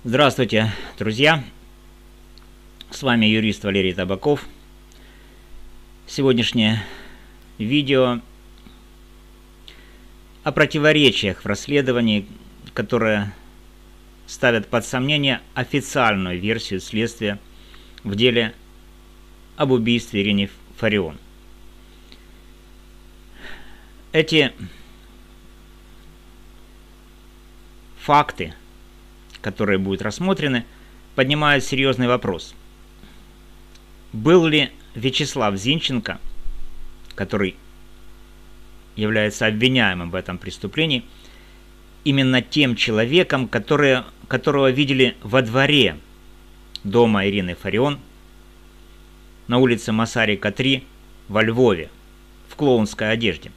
Здравствуйте, друзья! С вами юрист Валерий Табаков. Сегодняшнее видео о противоречиях в расследовании, которые ставят под сомнение официальную версию следствия в деле об убийстве Ирины Фарион. Эти факты, которые будут рассмотрены, поднимают серьезный вопрос. Был ли Вячеслав Зинченко, который является обвиняемым в этом преступлении, именно тем человеком, которого видели во дворе дома Ирины Фарион на улице Масарика, 3 во Львове в клоунской одежде?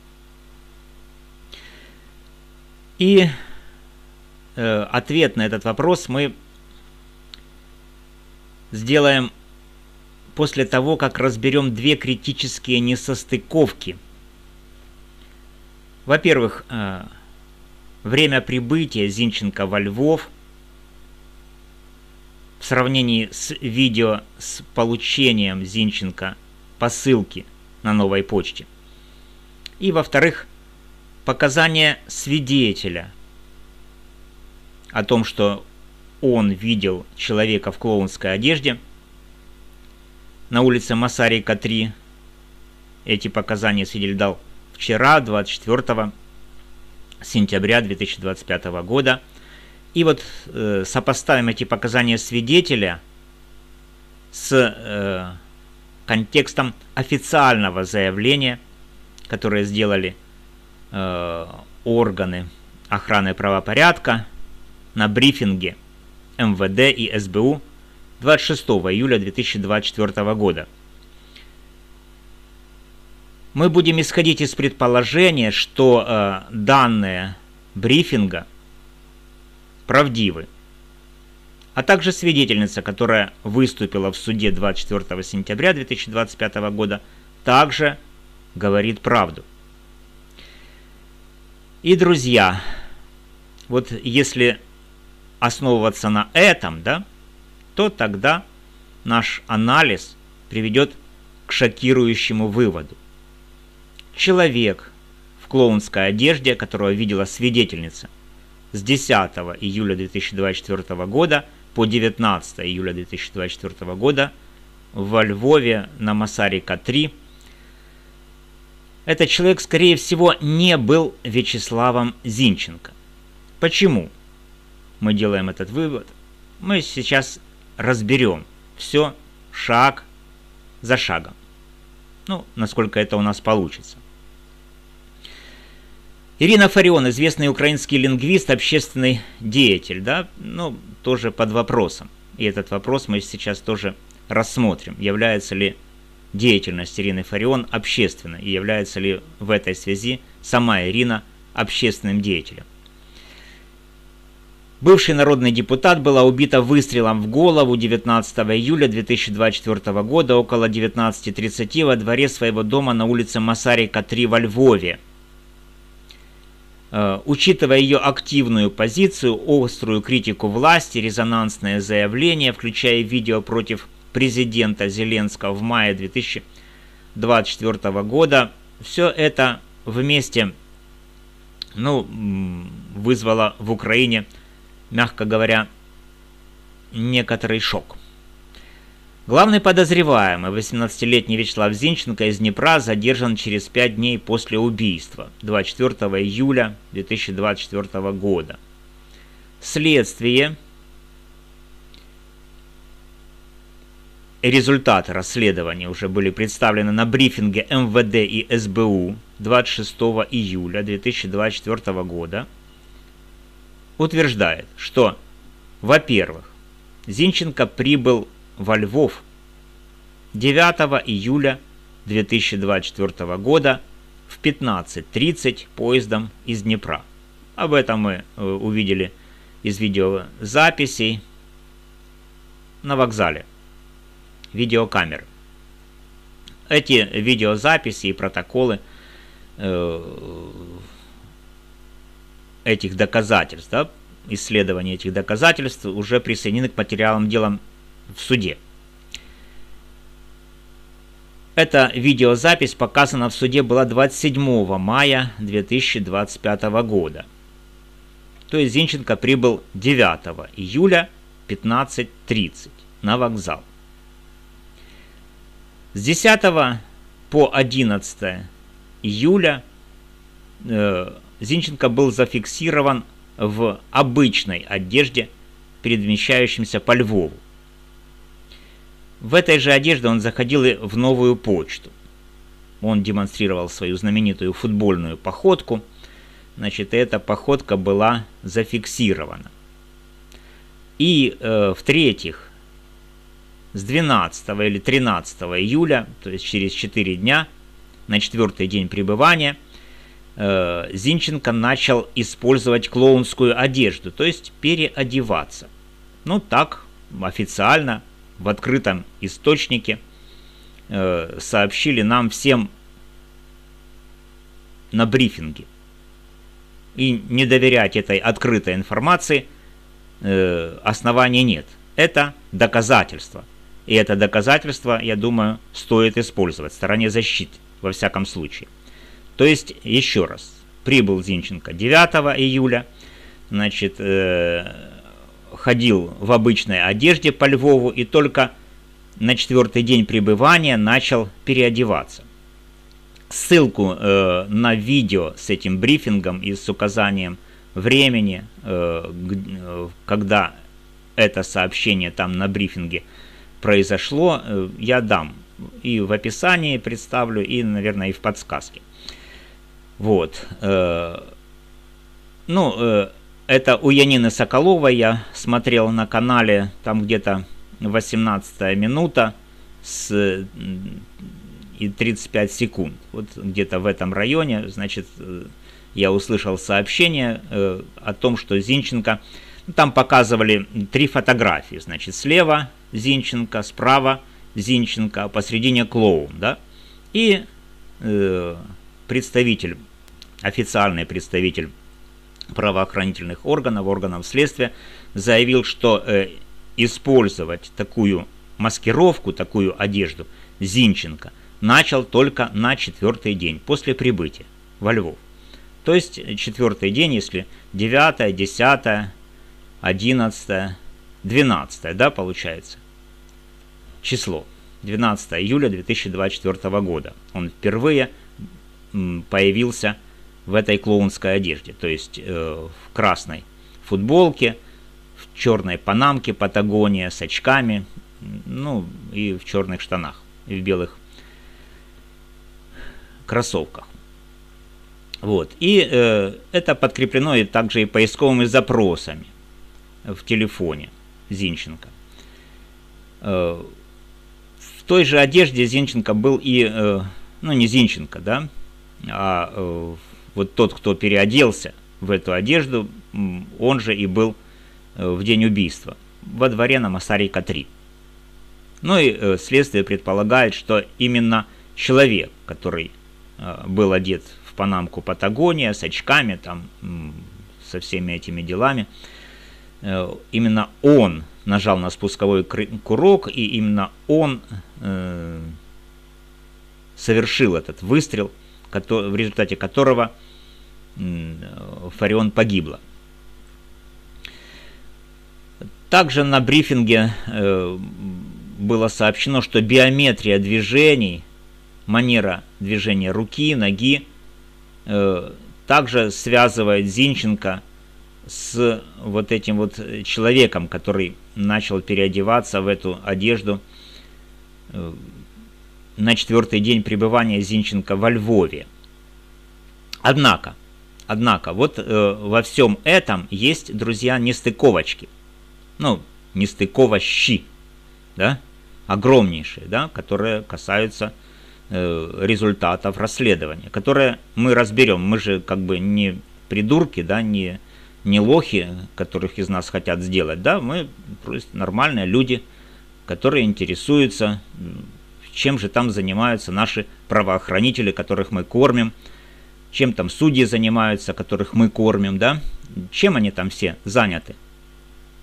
И ответ на этот вопрос мы сделаем после того, как разберем две критические несостыковки. Во-первых, время прибытия Зинченко во Львов в сравнении с видео с получением Зинченко посылки на новой почте. И, во-вторых, показания свидетеля о том, что он видел человека в клоунской одежде на улице Масарика, 3. Эти показания свидетель дал вчера, 24 сентября 2025 года. И вот сопоставим эти показания свидетеля с контекстом официального заявления, которое сделали органы охраны правопорядка на брифинге МВД и СБУ 26 июля 2024 года. Мы будем исходить из предположения, что данные брифинга правдивы, а также свидетельница, которая выступила в суде 24 сентября 2025 года, также говорит правду. И, друзья, вот если основываться на этом, то тогда наш анализ приведет к шокирующему выводу. Человек в клоунской одежде, которого видела свидетельница, с 10 июля 2024 года по 19 июля 2024 года во Львове на Масарика, 3, этот человек, скорее всего, не был Вячеславом Зинченко. Почему мы делаем этот вывод? Мы сейчас разберем все шаг за шагом. Насколько это у нас получится. Ирина Фарион, известный украинский лингвист, общественный деятель, тоже под вопросом. И этот вопрос мы сейчас тоже рассмотрим. Является ли деятельность Ирины Фарион общественной? И является ли в этой связи сама Ирина общественным деятелем? Бывший народный депутат была убита выстрелом в голову 19 июля 2024 года около 19:30 во дворе своего дома на улице Масарика, 3 во Львове. Учитывая ее активную позицию, острую критику власти, резонансное заявление, включая видео против президента Зеленского в мае 2024 года, все это вместе вызвало в Украине, мягко говоря, некоторый шок. Главный подозреваемый, 18-летний Вячеслав Зинченко из Днепра, задержан через 5 дней после убийства, 24 июля 2024 года. Следствие и результаты расследования уже были представлены на брифинге МВД и СБУ 26 июля 2024 года. Утверждает, что, во-первых, Зинченко прибыл во Львов 9 июля 2024 года в 15:30 поездом из Днепра. Об этом мы увидели из видеозаписей на вокзале, видеокамеры. Эти видеозаписи и протоколы этих доказательств исследования этих доказательств уже присоединены к материалам дела в суде. Эта видеозапись показана в суде была 27 мая 2025 года. То есть Зинченко прибыл 9 июля 15:30 на вокзал. С 10 по 11 июля Зинченко был зафиксирован в обычной одежде, перемещающимся по Львову. В этой же одежде он заходил и в Новую почту. Он демонстрировал свою знаменитую футбольную походку. Значит, эта походка была зафиксирована. И в-третьих, с 12 или 13 июля, то есть через 4 дня, на 4-й день пребывания, Зинченко начал использовать клоунскую одежду, то есть переодеваться. Ну так, официально, в открытом источнике сообщили нам всем на брифинге. И не доверять этой открытой информации оснований нет. Это доказательство. И это доказательство, я думаю, стоит использовать в стороне защиты, во всяком случае. То есть, еще раз, прибыл Зинченко 9 июля, значит, ходил в обычной одежде по Львову и только на 4-й день пребывания начал переодеваться. Ссылку на видео с этим брифингом и с указанием времени, когда это сообщение там на брифинге произошло, я дам. И в описании представлю, и, наверное, и в подсказке. Вот. Это у Янины Соколовой я смотрел на канале, там где-то 18 минута и 35 секунд. Вот где-то в этом районе, значит, я услышал сообщение о том, что Зинченко, там показывали 3 фотографии, значит, слева Зинченко, справа Зинченко, а посредине клоун, да, и представитель, официальный представитель правоохранительных органов следствия заявил, что использовать такую маскировку, такую одежду Зинченко начал только на 4-й день после прибытия во Львов. То есть 4-й день, если 9, 10, 11, 12, да, получается, число 12 июля 2024 года. Он впервые появился в этой клоунской одежде, то есть в красной футболке, в черной панамке Патагония с очками, ну и в черных штанах, и в белых кроссовках. Вот. И это подкреплено и также и поисковыми запросами в телефоне Зинченко. В той же одежде Зинченко был и, ну не Зинченко, да, а вот тот, кто переоделся в эту одежду, он же и был в день убийства во дворе на Масарика 3. Ну и следствие предполагает, что именно человек, который был одет в панамку Патагония с очками, там, со всеми этими делами, именно он нажал на спусковой курок, и именно он совершил этот выстрел, в результате которого Фарион погибла. Также на брифинге было сообщено, что биометрия движений, манера движения руки, ноги также связывает Зинченко с вот этим вот человеком, который начал переодеваться в эту одежду на 4-й день пребывания Зинченко во Львове. Однако, вот во всем этом есть, друзья, нестыковочки. Ну, нестыковощи, да, огромнейшие, да, которые касаются результатов расследования, которые мы разберем. Мы же как бы не придурки, да, не лохи, которых из нас хотят сделать, да, мы просто нормальные люди, которые интересуются, чем же там занимаются наши правоохранители, которых мы кормим, чем там судьи занимаются, которых мы кормим, да, Чем они там все заняты?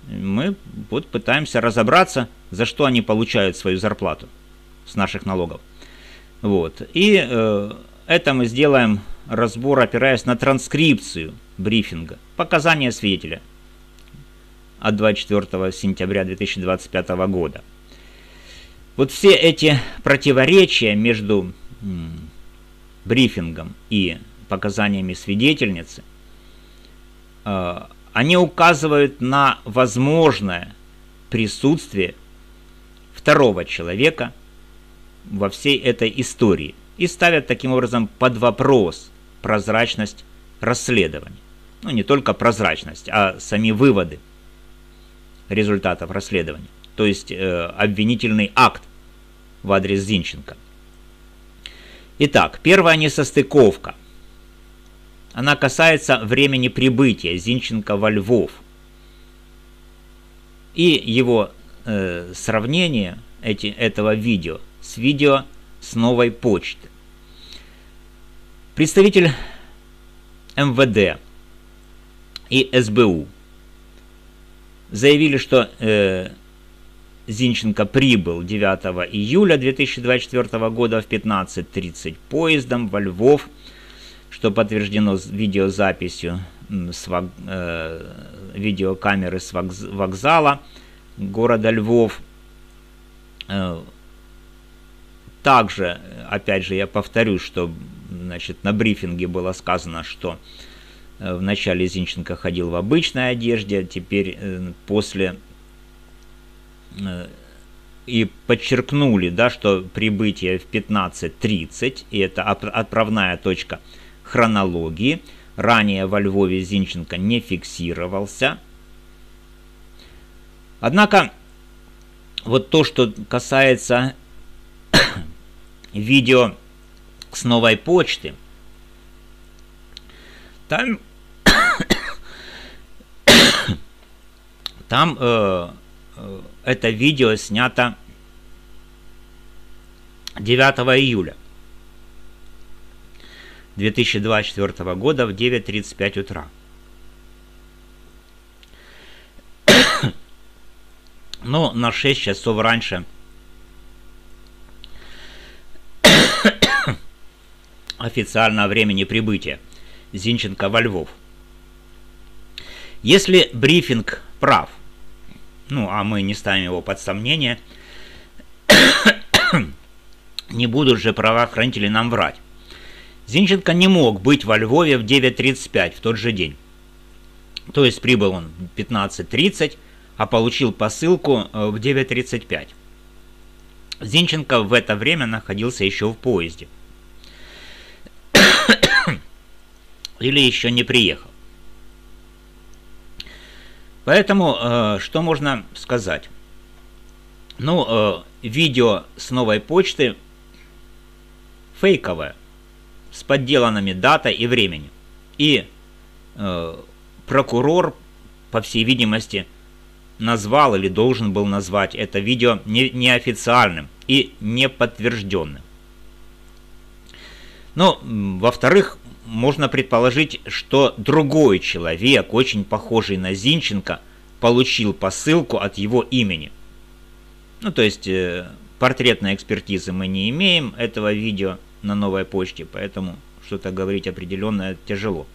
Мы вот пытаемся разобраться, за что они получают свою зарплату с наших налогов. Вот. И это мы сделаем разбор, опираясь на транскрипцию брифинга, показания свидетеля от 24 сентября 2025 года. Вот все эти противоречия между брифингом и показаниями свидетельницы, они указывают на возможное присутствие второго человека во всей этой истории и ставят таким образом под вопрос прозрачность расследования. Ну, не только прозрачность, а сами выводы результатов расследования, то есть обвинительный акт в адрес Зинченко. Итак, первая несостыковка. Она касается времени прибытия Зинченко во Львов и его сравнение этого видео с видео с новой почты. Представитель МВД и СБУ заявили, что Зинченко прибыл 9 июля 2024 года в 15:30 поездом во Львов, что подтверждено видеозаписью с видеокамеры с вокзала города Львов. Также, опять же, я повторюсь, что на брифинге было сказано, что вначале Зинченко ходил в обычной одежде, теперь после и подчеркнули, да, что прибытие в 15:30, и это отправная точка хронологии. Ранее во Львове Зинченко не фиксировался. Однако, вот то, что касается видео с новой почты, там это видео снято 9 июля 2024 года в 9:35 утра. Но на 6 часов раньше официального времени прибытия Зинченко во Львов. Если брифинг прав, ну а мы не ставим его под сомнение, не будут же правоохранители нам врать. Зинченко не мог быть во Львове в 9:35 в тот же день. То есть прибыл он в 15:30, а получил посылку в 9:35. Зинченко в это время находился еще в поезде. Или еще не приехал. Поэтому, что можно сказать? Ну, видео с новой почты фейковое, с подделанными датой и временем. И прокурор, по всей видимости, назвал или должен был назвать это видео неофициальным и неподтвержденным. Но, во-вторых, можно предположить, что другой человек, очень похожий на Зинченко, получил посылку от его имени. Ну, то есть, портретной экспертизы мы не имеем этого видео на новой почте, поэтому что-то говорить определенное тяжело.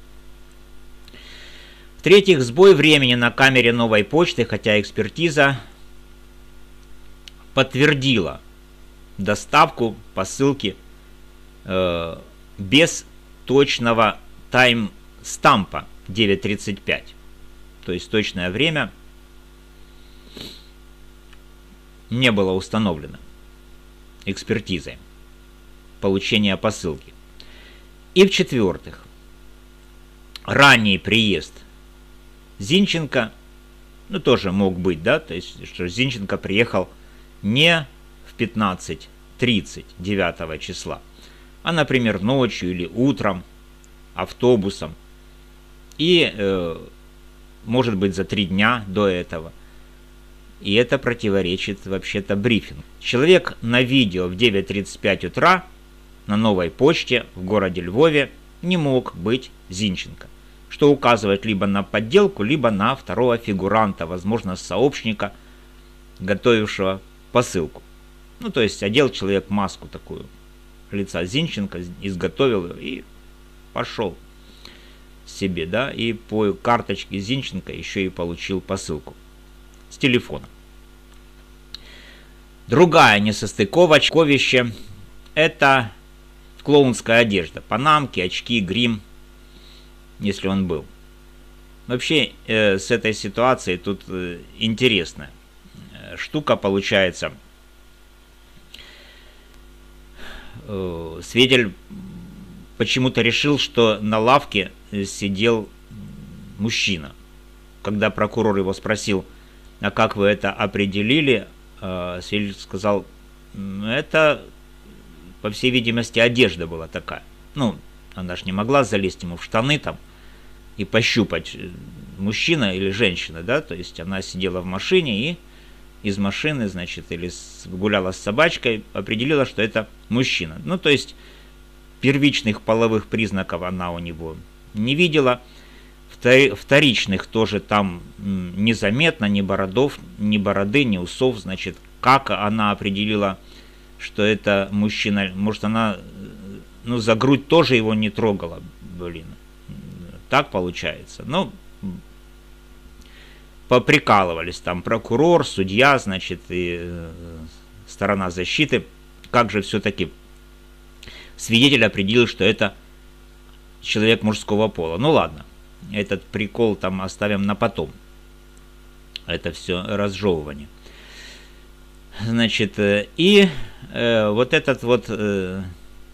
В-третьих, сбой времени на камере новой почты, хотя экспертиза подтвердила доставку посылки без точного тайм-стампа 9:35. То есть точное время не было установлено экспертизой получения посылки. И в-четвертых, ранний приезд Зинченко, ну тоже мог быть, да, то есть что Зинченко приехал не в 15:30 9 числа, а, например, ночью или утром, автобусом, и, может быть, за 3 дня до этого. И это противоречит вообще-то брифингу. Человек на видео в 9:35 утра на новой почте в городе Львове не мог быть Зинченко. что указывает либо на подделку, либо на второго фигуранта, возможно, сообщника, готовившего посылку. Ну, то есть одел человек маску такую лица Зинченко, изготовил ее и пошел себе, да, и по карточке Зинченко еще и получил посылку с телефона. Другая несостыковочковище – это клоунская одежда, панамки, очки, грим, если он был. Вообще, с этой ситуацией тут интересная штука получается. Свидетель почему-то решил, что на лавке сидел мужчина. Когда прокурор его спросил, а как вы это определили, свидетель сказал, это, по всей видимости, одежда была такая. Ну, она ж не могла залезть ему в штаны там и пощупать, мужчина или женщина, да, то есть она сидела в машине и из машины, значит, или гуляла с собачкой, определила, что это мужчина. Ну, то есть первичных половых признаков она у него не видела, вторичных тоже там незаметно, ни бородов, ни бороды, ни усов, значит, как она определила, что это мужчина, может, она, ну, за грудь тоже его не трогала, блин, так получается, ну, поприкалывались там прокурор, судья, значит, и сторона защиты. Как же все-таки свидетель определил, что это человек мужского пола. Ну ладно, этот прикол там оставим на потом. Это все разжевывание. Значит, и вот этот вот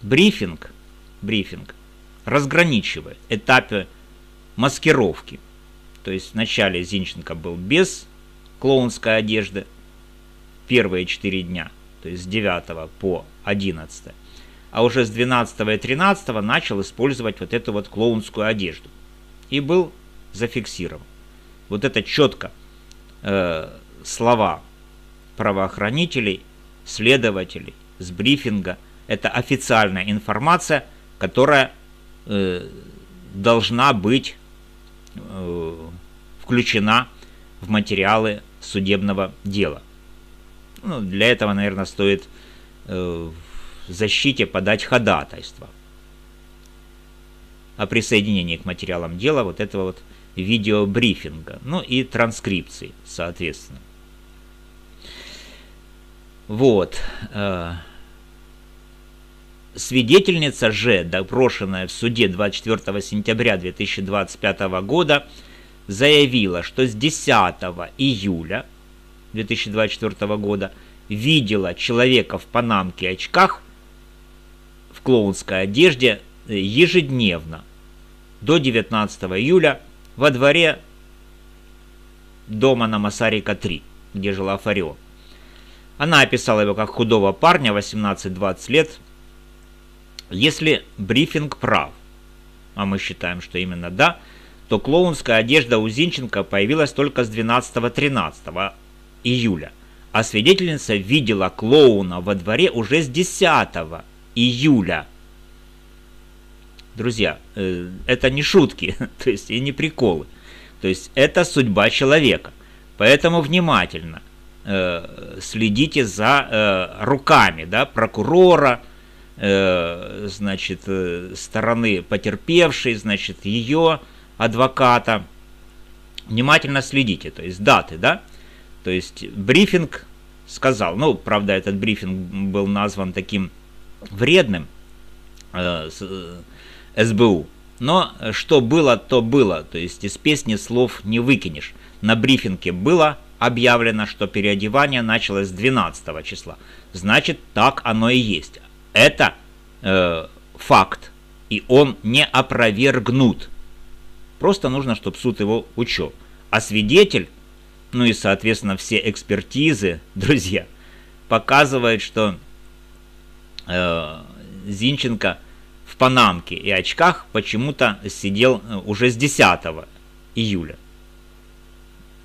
брифинг разграничивает этапы маскировки. То есть вначале Зинченко был без клоунской одежды первые 4 дня, то есть с 9 по 11. А уже с 12 и 13 начал использовать вот эту вот клоунскую одежду. И был зафиксирован. Вот это четко слова правоохранителей, следователей с брифинга. Это официальная информация, которая должна быть включена в материалы судебного дела. Ну, для этого, наверное, стоит в защите подать ходатайство о присоединении к материалам дела вот этого вот видеобрифинга, ну и транскрипции, соответственно. Вот. Свидетельница же, допрошенная в суде 24 сентября 2025 года, заявила, что с 10 июля 2024 года видела человека в панамке и очках в клоунской одежде ежедневно до 19 июля во дворе дома на Масарика 3, где жила Фарио. Она описала его как худого парня, 18-20 лет. Если брифинг прав, а мы считаем, что именно да, то клоунская одежда у Зинченко появилась только с 12-13 июля, а свидетельница видела клоуна во дворе уже с 10 июля. Друзья, это не шутки, то есть и не приколы, то есть это судьба человека, поэтому внимательно следите за руками, да, прокурора, значит, стороны потерпевшей, значит, ее адвоката. Внимательно следите, то есть даты, да, то есть брифинг сказал, ну, правда, этот брифинг был назван таким вредным СБУ, но что было, то было, то есть из песни слов не выкинешь. На брифинге было объявлено, что переодевание началось с 12 числа, значит, так оно и есть. Это факт, и он не опровергнут. Просто нужно, чтобы суд его учел. А свидетель, ну и, соответственно, все экспертизы, друзья, показывают, что Зинченко в панамке и очках почему-то сидел уже с 10 июля.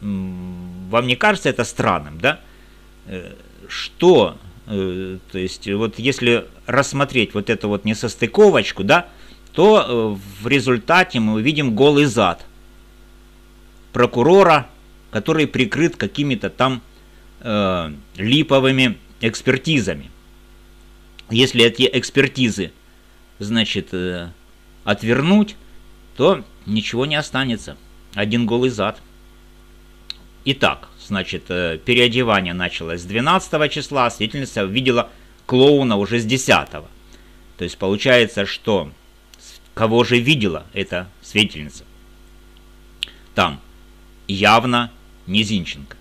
Вам не кажется это странным, да? То есть, вот если рассмотреть вот эту вот несостыковочку, да, то в результате мы увидим голый зад прокурора, который прикрыт какими-то там липовыми экспертизами. Если эти экспертизы, значит, отвернуть, то ничего не останется. Один голый зад. Итак, значит, переодевание началось с 12 числа, а свидетельница видела клоуна уже с 10. То есть получается, что кого же видела эта свидетельница? Там явно не Зинченко.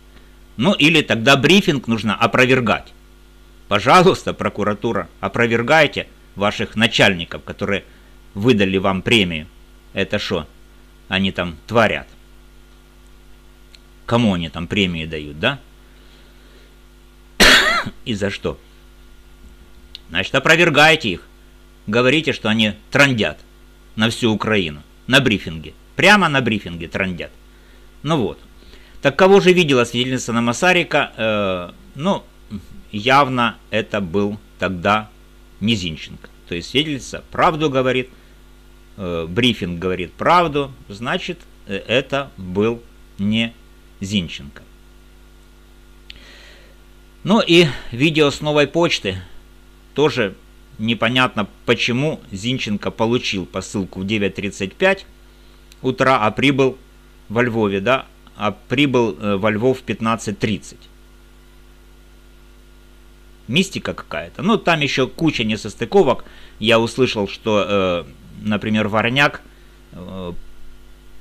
Ну или тогда брифинг нужно опровергать. Пожалуйста, прокуратура, опровергайте ваших начальников, которые выдали вам премию. Это что они там творят? Кому они там премии дают, да? И за что? Значит, опровергайте их. Говорите, что они трындят на всю Украину. На брифинге. Прямо на брифинге трындят. Ну вот. Так кого же видела свидетельница Новосарика? Ну, явно это был тогда не Зинченко. То есть свидетельница правду говорит, брифинг говорит правду, значит, это был не Зинченко. Ну и видео с новой почты. Тоже непонятно, почему Зинченко получил посылку в 9:35 утра, а прибыл во Львове, да, а прибыл во Львов в 15:30. Мистика какая-то. Ну, там еще куча несостыковок. Я услышал, что, например, Варняк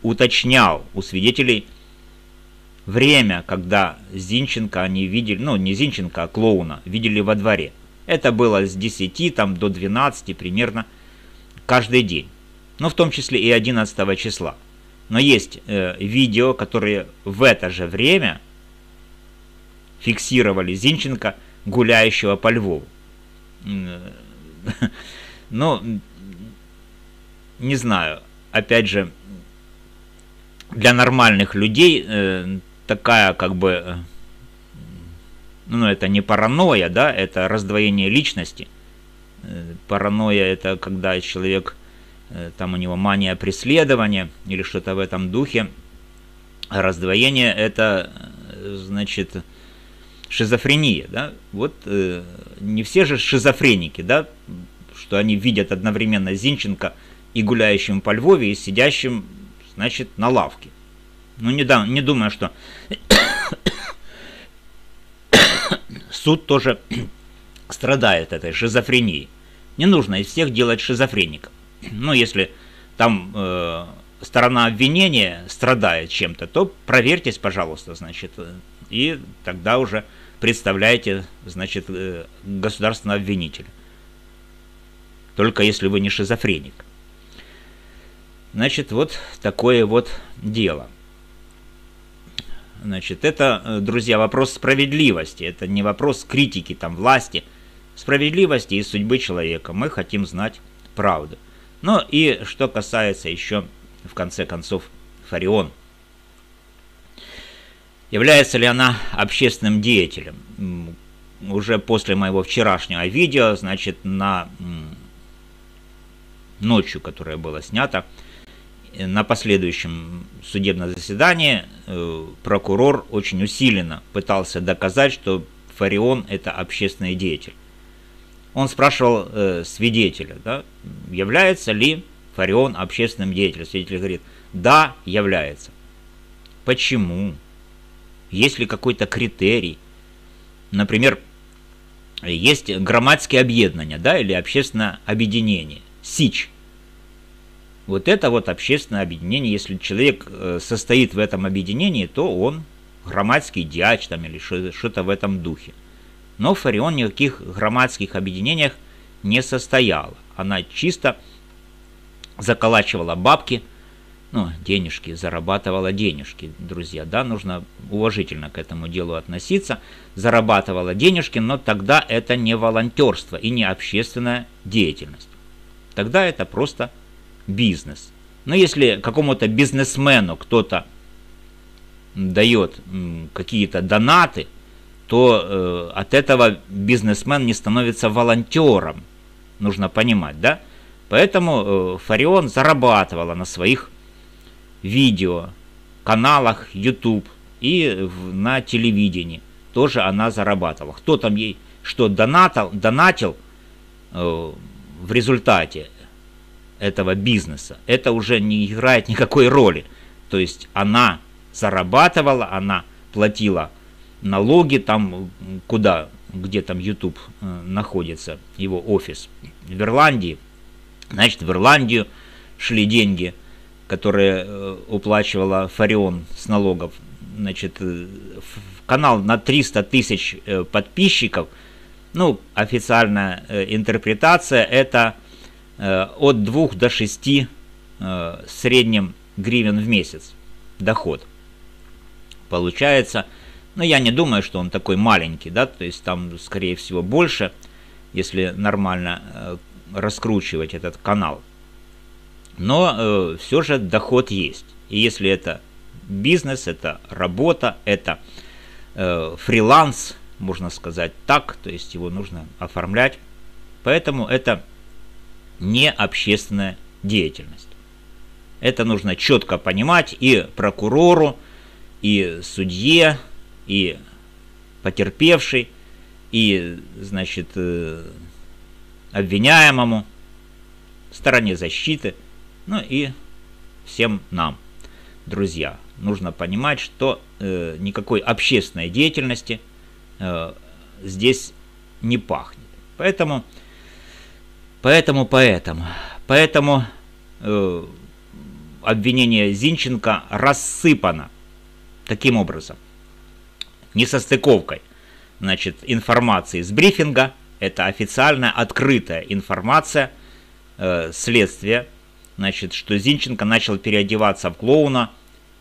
уточнял у свидетелей время, когда Зинченко они видели, ну, не Зинченко, а клоуна, видели во дворе. Это было с 10 там, до 12 примерно каждый день. Ну, в том числе и 11 числа. Но есть видео, которые в это же время фиксировали Зинченко, гуляющего по Львову. Ну, не знаю, опять же, для нормальных людей такая как бы, ну, это не паранойя, да, это раздвоение личности. Паранойя — это когда человек, там у него мания преследования или что-то в этом духе. А раздвоение — это, значит, шизофрения, да. Вот не все же шизофреники, да, что они видят одновременно Зинченко и гуляющим по Львове, и сидящим, значит, на лавке. Ну, не думаю, что суд тоже страдает этой шизофренией. Не нужно из всех делать шизофреников. Ну, если там сторона обвинения страдает чем-то, то проверьтесь, пожалуйста, значит, и тогда уже представляете, значит, государственного обвинителя. Только если вы не шизофреник. Значит, вот такое вот дело. Значит, это, друзья, вопрос справедливости. Это не вопрос критики там власти. Справедливости и судьбы человека. Мы хотим знать правду. Ну и что касается еще, в конце концов, Фарион. Является ли она общественным деятелем? Уже после моего вчерашнего видео, значит, на ночью, которое было снято, на последующем судебном заседании прокурор очень усиленно пытался доказать, что Фарион – это общественный деятель. Он спрашивал свидетеля, да, является ли Фарион общественным деятелем. Свидетель говорит, да, является. Почему? Есть ли какой-то критерий? Например, есть громадские объединения, да, или общественное объединение, СИЧ. Вот это вот общественное объединение, если человек состоит в этом объединении, то он громадский дьяч там, или что-то в этом духе. Но Фарион ни в каких громадских объединениях не состояла. Она чисто заколачивала бабки, ну, денежки, зарабатывала денежки, друзья, да, нужно уважительно к этому делу относиться. Зарабатывала денежки, но тогда это не волонтерство и не общественная деятельность. Тогда это просто бизнес. Но если какому-то бизнесмену кто-то дает какие-то донаты, то от этого бизнесмен не становится волонтером. Нужно понимать, да? Поэтому Фарион зарабатывала на своих видео, каналах YouTube и на телевидении. Тоже она зарабатывала. Кто там ей что донатил в результате этого бизнеса, это уже не играет никакой роли. То есть она зарабатывала, она платила налоги там, где там YouTube находится, его офис, в Ирландии. Значит, в Ирландию шли деньги, которые уплачивала Фарион с налогов. Значит, канал на 300 тысяч подписчиков, ну, официальная интерпретация, это от 2 до 6 в среднем гривен в месяц доход. Получается, но я не думаю, что он такой маленький, да, то есть там, скорее всего, больше, если нормально раскручивать этот канал. Но все же доход есть. И если это бизнес, это работа, это фриланс, можно сказать так, то есть его нужно оформлять. Поэтому это не общественная деятельность. Это нужно четко понимать и прокурору, и судье, и потерпевшей, и, значит, обвиняемому, стороне защиты, ну и всем нам, друзья. Нужно понимать, что никакой общественной деятельности здесь не пахнет. Поэтому обвинение Зинченко рассыпано таким образом. Несостыковкой, значит, информации с брифинга, это официальная открытая информация следствия, значит, что Зинченко начал переодеваться в клоуна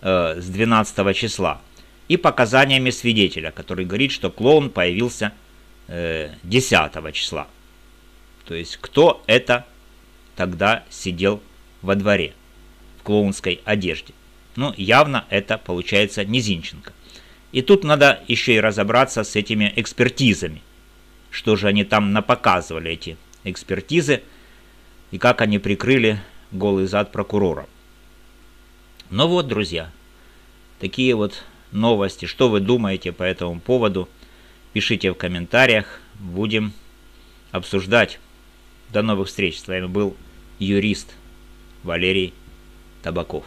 с 12 числа. И показаниями свидетеля, который говорит, что клоун появился 10 числа. То есть, кто это тогда сидел во дворе в клоунской одежде? Ну, явно это получается не Зинченко. И тут надо еще и разобраться с этими экспертизами. Что же они там напоказывали, эти экспертизы, и как они прикрыли голый зад прокурора. Ну вот, друзья, такие вот новости. Что вы думаете по этому поводу? Пишите в комментариях, будем обсуждать. До новых встреч. С вами был юрист Валерий Табаков.